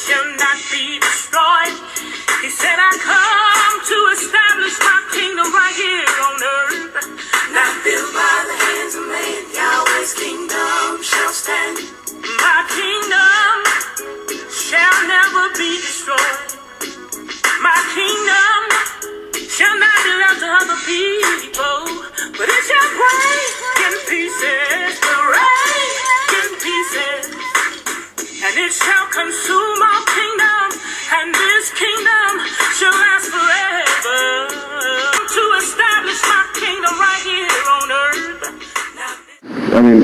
shall not be destroyed. He said, I come to establish my kingdom right here on earth. Not built by the hands of man, Yahweh's kingdom shall stand. My kingdom shall never be destroyed. My kingdom shall not be left to other people, but it shall break in pieces, break in pieces, and it shall consume our kingdom, and this kingdom shall last forever. To establish my kingdom right here on earth. I mean,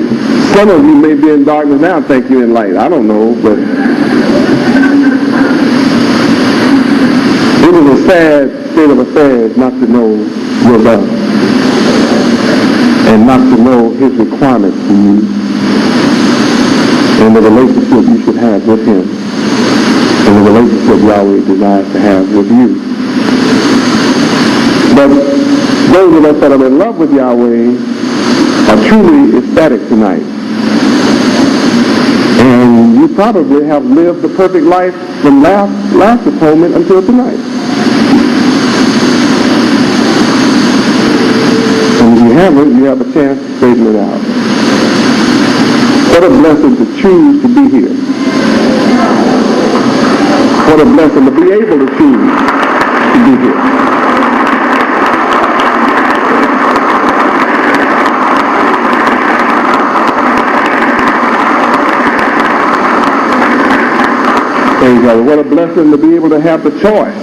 some of you may be in darkness now and think you're in light. I don't know, but it is a sad state of affairs not to know your God and not to know his requirements for you and the relationship you should have with him and the relationship Yahweh desires to have with you. But those of us that are in love with Yahweh are truly ecstatic tonight. And you probably have lived the perfect life from last atonement until tonight. And if you haven't, you have a chance to straighten it out. What a blessing to choose to be here. What a blessing to be able to choose to be here. Praise God. What a blessing to be able to have the choice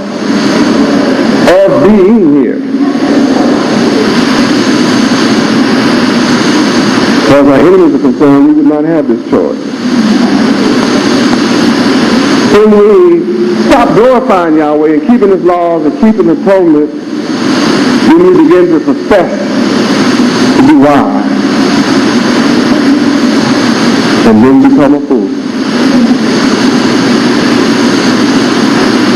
of being here. As far as our enemies are concerned, we would not have this choice. When we stop glorifying Yahweh and keeping his laws and keeping the atonement, we begin to profess to be wise and then become a fool.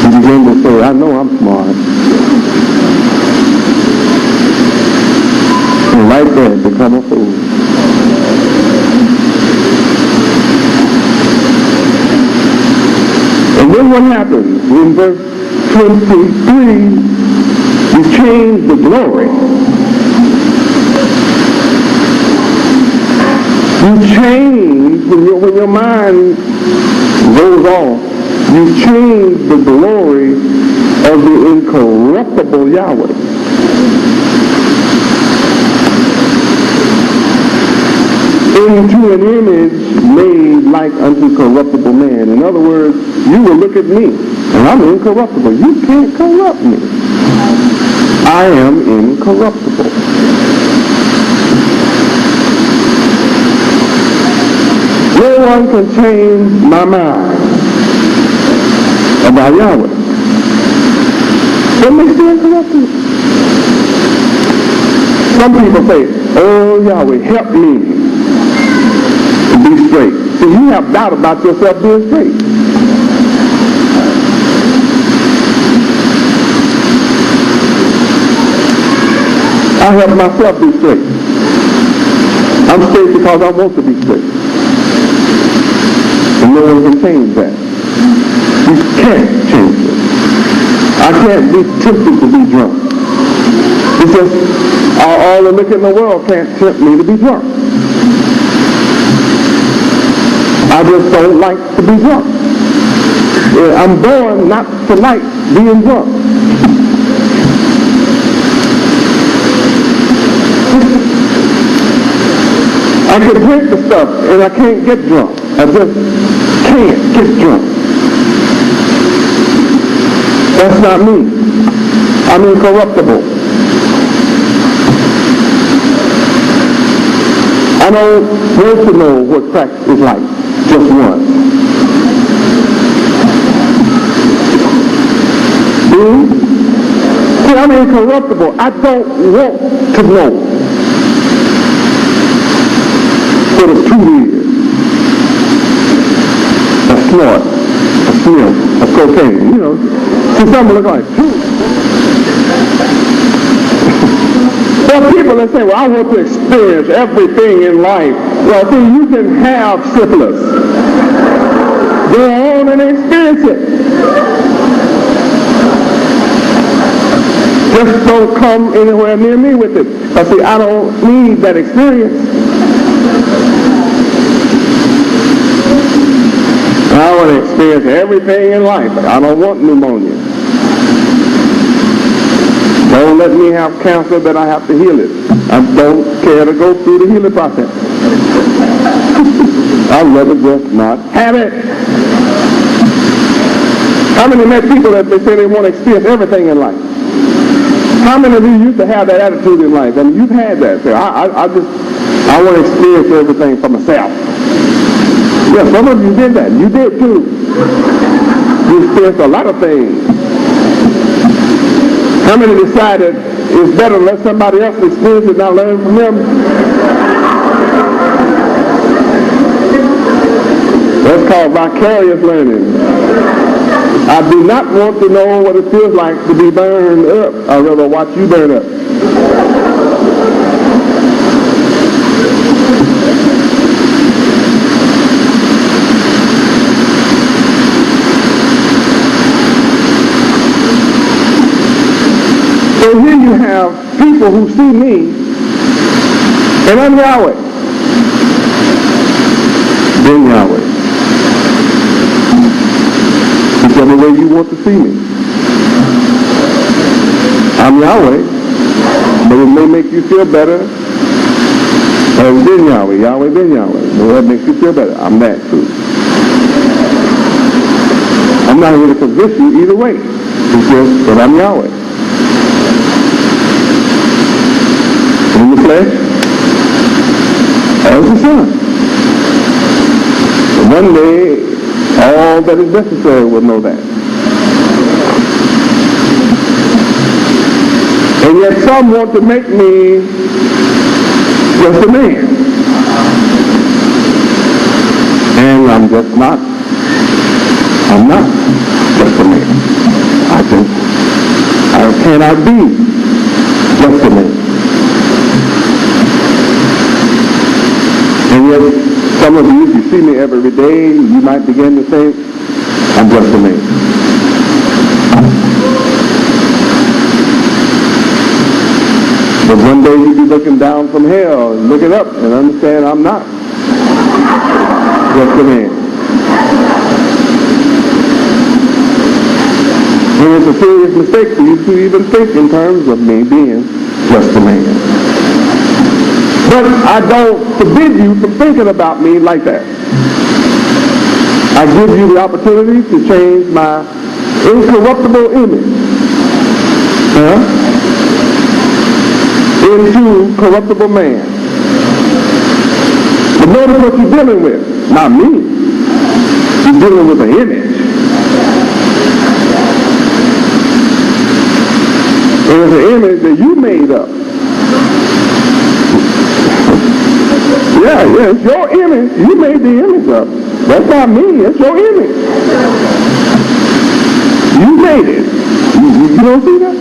Begin to say, I know I'm smart. And right there, become a fool. And then what happens? In verse 23, you change the glory. You change, when your mind goes off, you change the glory of the incorruptible Yahweh. Into an image made like unto corruptible man. In other words, you will look at me, and I'm incorruptible. You can't corrupt me. I am incorruptible. No one can change my mind about Yahweh. What makes you incorruptible? Some people say, oh Yahweh, help me to be straight. See, you have doubt about yourself being straight. I help myself be straight. I'm straight because I want to be straight. And no one can change that. You can't change it. I can't be tempted to be drunk. It's just all the liquor in the world can't tempt me to be drunk. I just don't like to be drunk. I'm born not to like being drunk. I can drink the stuff and I can't get drunk. I just can't get drunk. That's not me. I'm incorruptible. I don't want to know what crack is like just once. See, I'm incorruptible. I don't want to know what a tool is. A snort, a sniff, a cocaine, you know. See, some look like Well, people that say, well, I want to experience everything in life. Well, see, you can have syphilis. Go on and experience it. Just don't come anywhere near me with it. But see, I don't need that experience. I want to experience everything in life. I don't want pneumonia. Don't let me have cancer that I have to heal it. I don't care to go through the healing process. I'd rather just not have it. How many met people that they say they want to experience everything in life? How many of you used to have that attitude in life? I mean, you've had that. Say, I want to experience everything for myself. Yeah, some of you did that. You did too. You experienced a lot of things. How many decided it's better to let somebody else experience it and not learn from them? That's called vicarious learning. I do not want to know what it feels like to be burned up. I'd rather watch you burn up. So here you have people who see me, and I'm Yahweh. Then Yahweh. Whichever way you want to see me. I'm Yahweh, but it may make you feel better. Or then Yahweh, Yahweh, then Yahweh. So that makes you feel better. I'm that too. I'm not here to convince you either way. It's just that I'm Yahweh. In the flesh, as the Son. So one day, all that is necessary will know that. And yet some want to make me just a man. And I'm just not. I'm not just a man. I cannot be just a man. And yet, some of you, if you see me every day, you might begin to think, I'm just a man. But one day you'll be looking down from hell, looking up, and understand I'm not just a man. And it's a serious mistake for you to even think in terms of me being just a man. But I don't forbid you from thinking about me like that. I give you the opportunity to change my incorruptible image into corruptible man. But notice what you're dealing with. Not me. You're dealing with an image. And it's an image that you made up. Yeah, it's your image. You made the image up. That's not me. It's your image. You made it. You don't see that?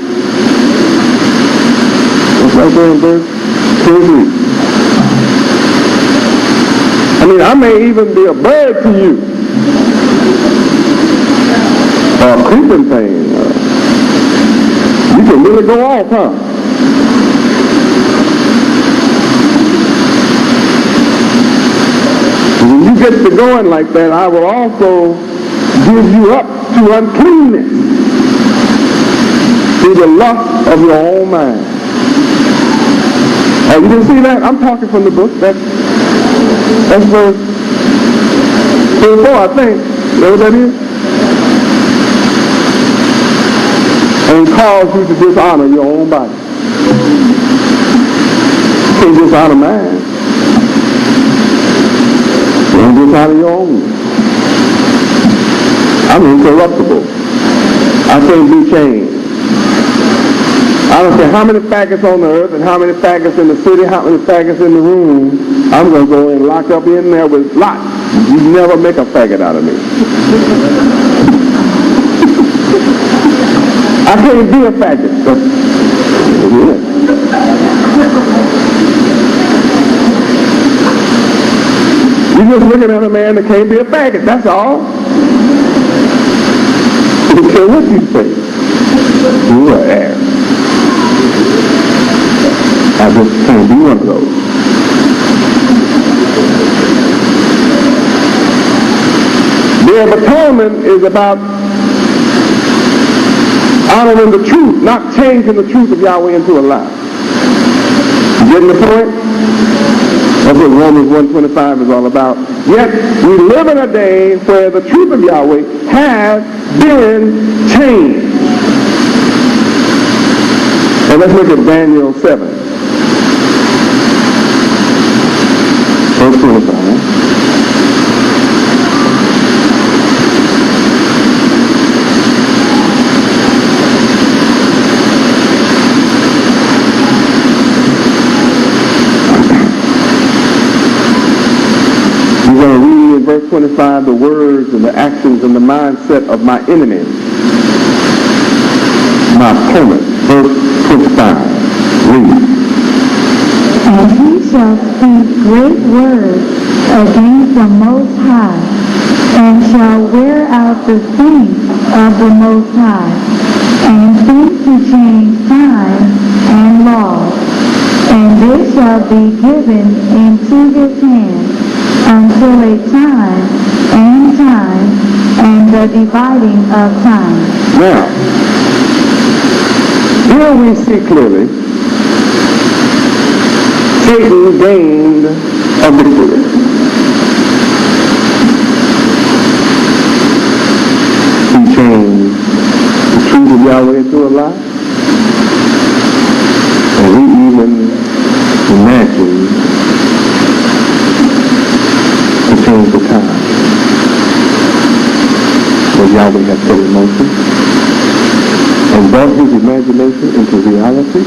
It's right there in verse 23. I mean, I may even be a bird to you. Or a creeping thing. You can really go off, huh? When you get to going like that, I will also give you up to uncleanness through the lust of your own mind. Oh, you didn't see that? I'm talking from the book. That's verse 24, I think. You know what that is? And cause you to dishonor your own body. You can't dishonor mine. And just out of your own. I'm incorruptible. I can't be changed. I don't care how many faggots on the earth and how many faggots in the city, how many faggots in the room, I'm going to go and lock up in there with lots. You never make a faggot out of me. I can't be a faggot. You're just looking at a man that can't be a faggot, that's all. He don't care what you say. You are air. I just can't be one of those. The atonement is about honoring the truth, not changing the truth of Yahweh into a lie. You getting the point? That's what Romans 1:25 is all about. Yet we live in a day where the truth of Yahweh has been changed. And let's look at Daniel 7. Verse 25. We're going to read in verse 25 the words and the actions and the mindset of my enemies, my opponent. Verse 25. Read. And he shall speak great words against the Most High, and shall wear out the saints of the Most High, and think to change times and laws, and they shall be given into his hand until a time and the dividing of time. Now, here we see clearly Satan gained a victory. He changed the truth of Yahweh into a lie. And we even imagine to change the time that Yahweh has set in motion and brought his imagination into reality.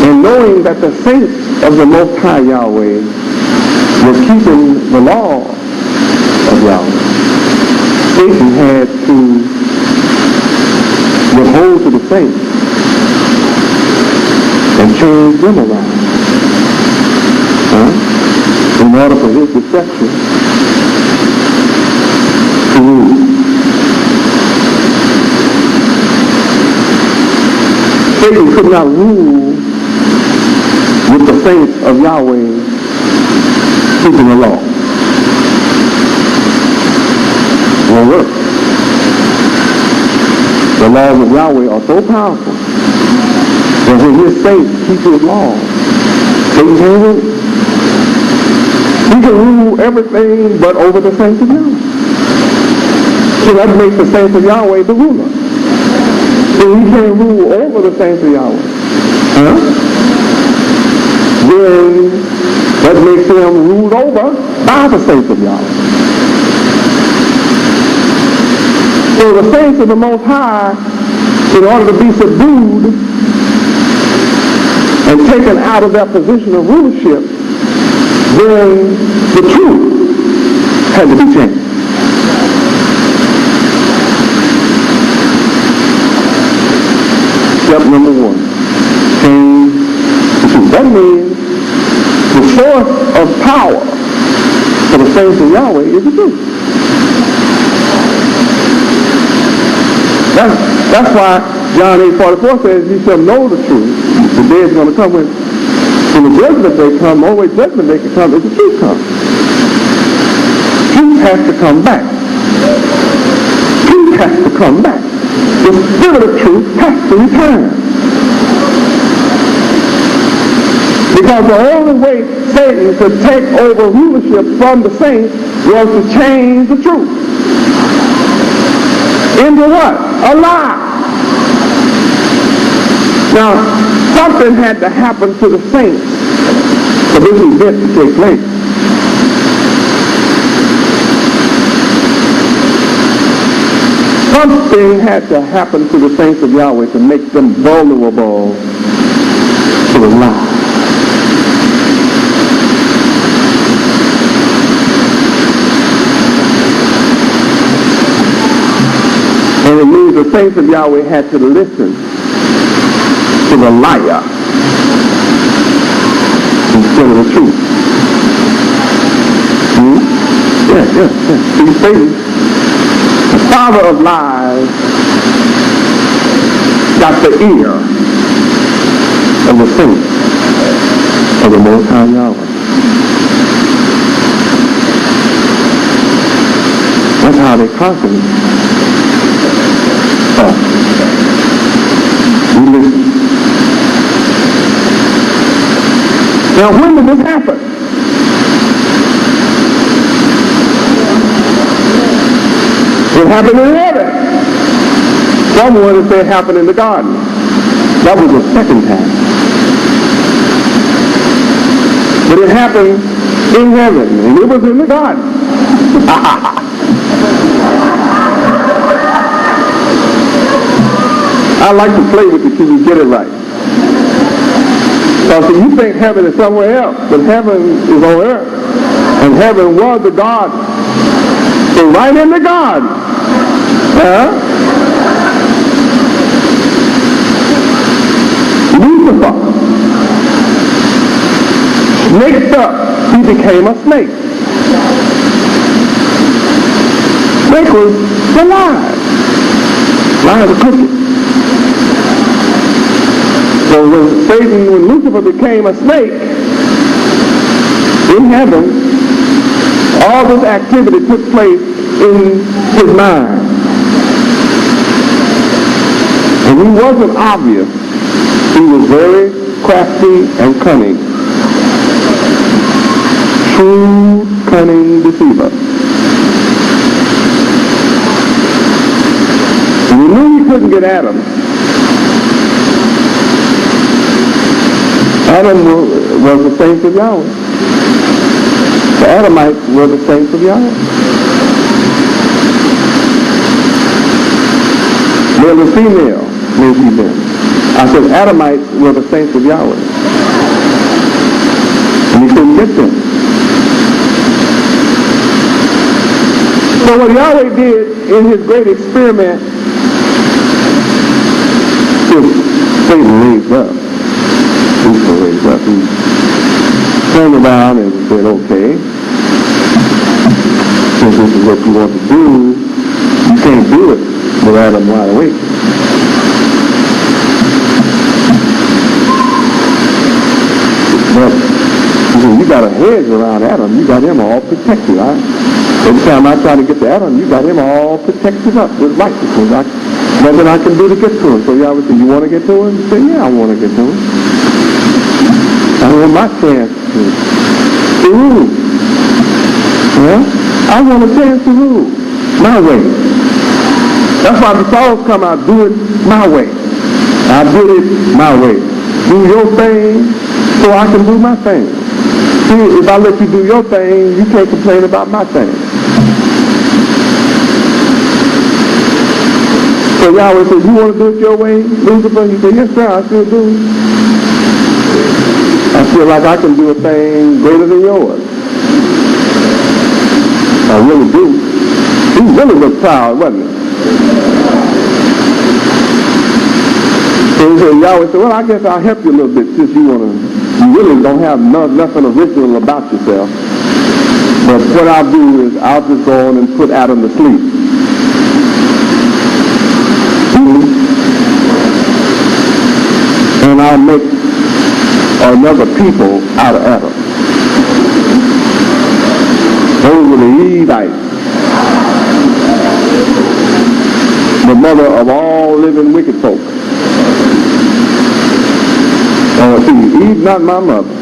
And knowing that the saints of the Most High Yahweh were keeping the law of Yahweh, Satan had to withhold to the saints and change them around in order for his deception to rule. Satan could not rule with the saints of Yahweh keeping the law. Won't work. The laws of Yahweh are so powerful that when his saints keep his laws, Satan can't rule. He can rule everything but over the saints of Yahweh. So that makes the saints of Yahweh the ruler. So he can't rule over the saints of Yahweh. Then that makes him ruled over by the saints of Yahweh. So the saints of the Most High, in order to be subdued and taken out of their position of rulership, then the truth had to be changed. Step number 1, change the truth. That means the source of power for the saints of Yahweh is the truth. That's why John 8:44 says, "You shall know the truth." The day is going to come when the judgment day comes. The only way judgment day can come is the truth comes. Truth has to come back. Truth has to come back. The spirit of truth has to return. Because the only way Satan could take over rulership from the saints was to change the truth into what? A lie. Now, something had to happen to the saints for this event to take place. Something had to happen to the saints of Yahweh to make them vulnerable to the lie. And it means the saints of Yahweh had to listen to the liar instead of the truth. Yes. See, Satan, the father of lies, got the ear of the saints of the Most High Yahweh. That's how they conquer us. We listen. Now, when did this happen? It happened in heaven. Someone has said it happened in the garden. That was the second time. But it happened in heaven, and it was in the garden. I like to play with you till you get it right. So you think heaven is somewhere else, but heaven is on earth. And heaven was the garden. So right in the garden. Lucifer, snaked up, he became a snake. Snake was the lion. Lion was crooked. So when Lucifer became a snake, in heaven, all this activity took place in his mind. And he wasn't obvious. He was very crafty and cunning. True, cunning deceiver. And he knew he couldn't get Adam. Adam was the saints of Yahweh. The Adamites were the saints of Yahweh. Male and female, maybe then. I said Adamites were the saints of Yahweh. And he couldn't get them. So what Yahweh did in his great experiment is Satan raised up. Lucifer raised up. He turned around and said, okay, since this is what you want to do, you can't do it with Adam wide awake. But you got a hedge around Adam, you got him all protected, right? Every time I try to get to Adam, you got him all protected up with righteousness. Nothing I can do to get to him. So Yahweh said, you want to get to him? He said, yeah, I want to get to him. I want my chance to rule. Yeah? I want a chance to rule my way. That's why the songs come out, do it my way. I did it my way. Do your thing so I can do my thing. See, if I let you do your thing, you can't complain about my thing. So Yahweh said, you want to do it your way, Lucifer? He said, yes, sir, I still do. I feel like I can do a thing greater than yours. I really do. He really looked proud, wasn't he? So he said, Yahweh said, well, I guess I'll help you a little bit since you really don't have nothing original about yourself. But what I'll do is I'll just go on and put Adam to sleep. And I'll make another people out of Adam. Those were the Evites, the mother of all living wicked folk. See, Eve not my mother,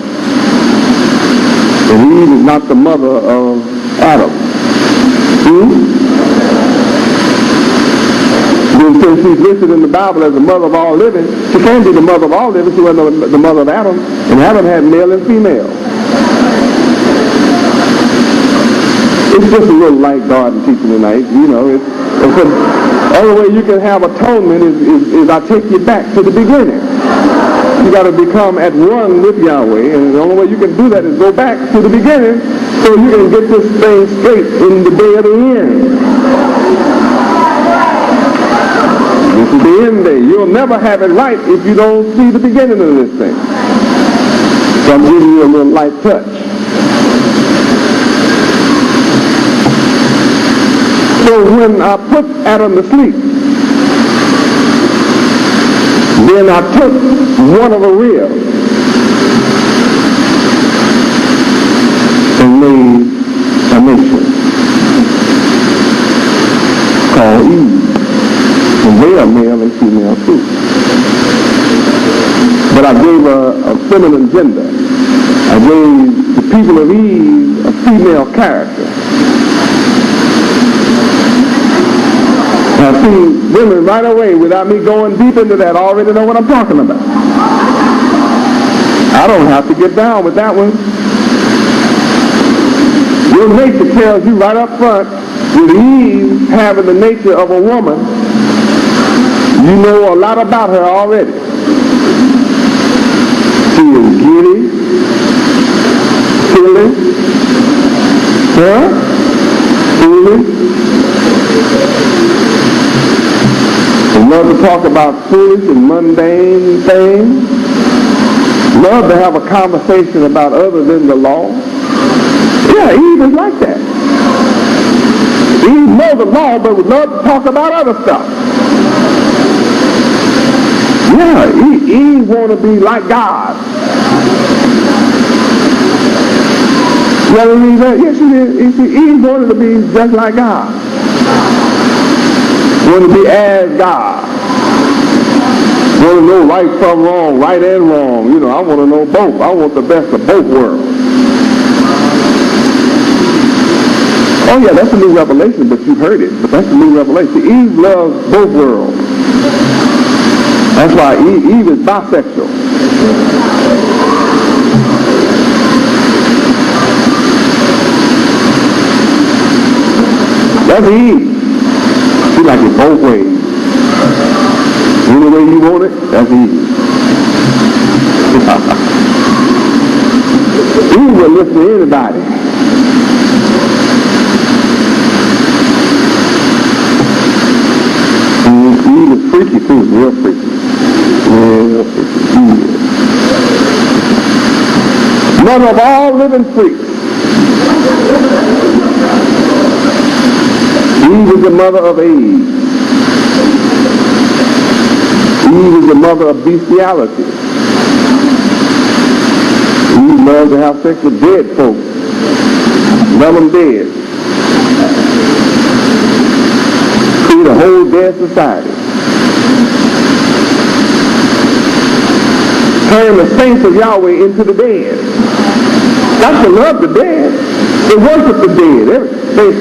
and Eve is not the mother of Adam. Since she's listed in the Bible as the mother of all living, she can't be the mother of all living. She wasn't the mother of Adam, and Adam had male and female. It's just a little light garden teaching tonight, you know. The only way you can have atonement is I take you back to the beginning. You got to become at one with Yahweh, and the only way you can do that is go back to the beginning so you can get this thing straight in the day of the end. This is the end day. You'll never have it right if you don't see the beginning of this thing. So I'm giving you a little light touch. So when I put Adam to sleep, then I took one of the ribs and made a nation called Eve. And they are male and female too. But I gave her a feminine gender. I gave the people of Eve a female character. Now see, women right away, without me going deep into that, already know what I'm talking about. I don't have to get down with that one. Your nature tells you right up front, with Eve having the nature of a woman, you know a lot about her already. She is giddy, silly, foolish. They love to talk about foolish and mundane things. Love to have a conversation about other than the law. Yeah, Eve is like that. Eve knows the law, but would love to talk about other stuff. Yeah, Eve want to be like God. You ever read that? Yes, she did. You see, Eve wanted to be just like God. Want to be as God. Want to know right from wrong, right and wrong. You know, I want to know both. I want the best of both worlds. Oh yeah, that's a new revelation, but you heard it. But that's a new revelation. Eve loves both worlds. That's why Eve is bisexual. That's Eve. She like it both ways. Any way you want it, that's Eve. Eve will listen to anybody. Eve is freaky too, real freaky. Real freaky. Mother of all living freaks. Eve is the mother of AIDS. Eve is the mother of bestiality. Eve loves to have sex with dead folks. Love them dead. Create a whole dead society. Turn the saints of Yahweh into the dead. That's to love the dead. They worship the dead. They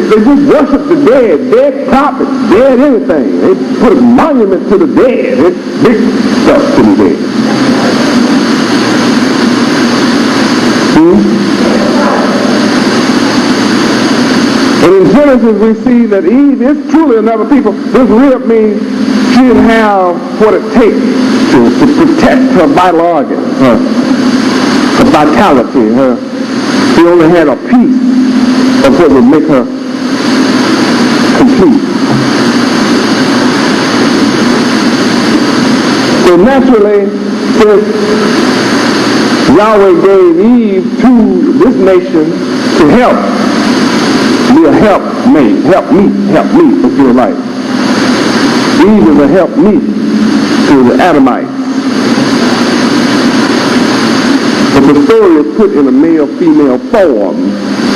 just worship the dead. Dead prophets, dead everything. They put a monument to the dead. It's big stuff to the dead. And in Genesis we see that Eve is truly another people. This rib means she didn't have what it takes to protect her vital organs, her vitality. She only had a piece of what would make her complete. So naturally, since Yahweh gave Eve to this nation to be a helpmate, help me for your life. Eve is a helpmeet to the Adamites. But the story is put in a male-female form,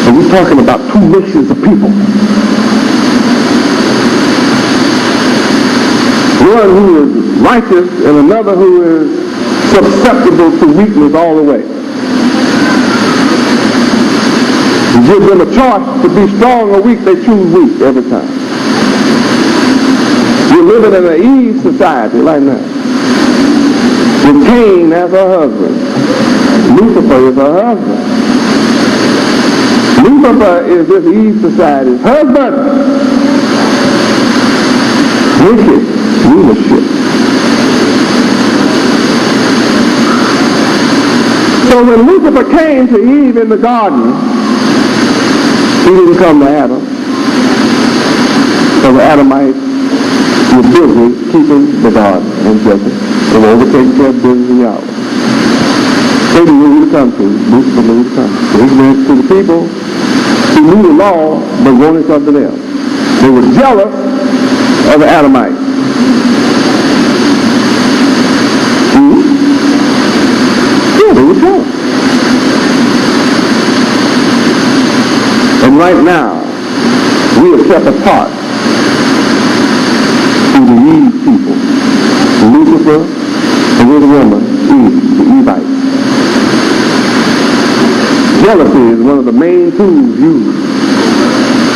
and we're talking about two nations of people. One who is righteous and another who is susceptible to weakness all the way. You give them a choice to be strong or weak, they choose weak every time. You're living in an Eve society right now. With Cain as her husband. Lucifer is her husband. Lucifer is this Eve society's husband. Wicked rulership. So when Lucifer came to Eve in the garden, he didn't come to Adam. So the Adamites were busy keeping the garden and just they were overtaking care of business in Yahweh. Satan knew who to come to. Lucifer knew who to come to. He went to the people who knew the law but wanted something else. They were jealous of the Adamites. Yeah, they were jealous. And right now, we are set apart through the Eve people. Lucifer and his woman, Eve, the Evites. Jealousy is one of the main tools used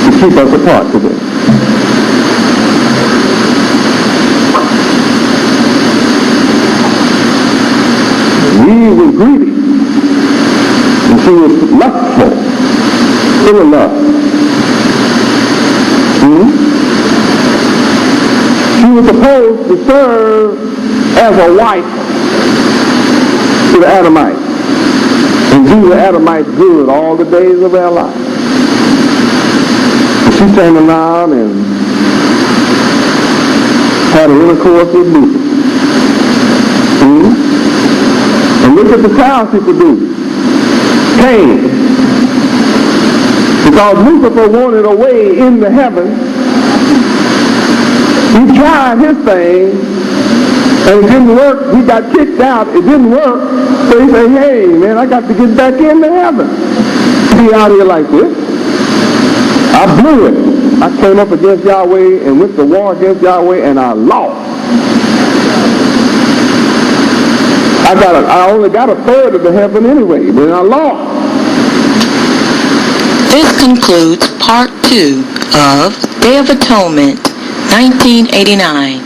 to keep us apart today. Eve was greedy, and she was lustful, full of lust. She was supposed to serve as a wife to the Adamites and do the Adamites good all the days of their life. But she turned around and had an intercourse with Lucifer. And look at the child she produced. Cain. Because Lucifer wanted a way into heaven, he tried his thing, and it didn't work. He got kicked out. It didn't work. So he said, hey, man, I got to get back into heaven. Be out here like this. I blew it. I came up against Yahweh and went to war against Yahweh, and I lost. I only got a third of the heaven anyway, but I lost. This concludes Part 2 of Day of Atonement, 1989.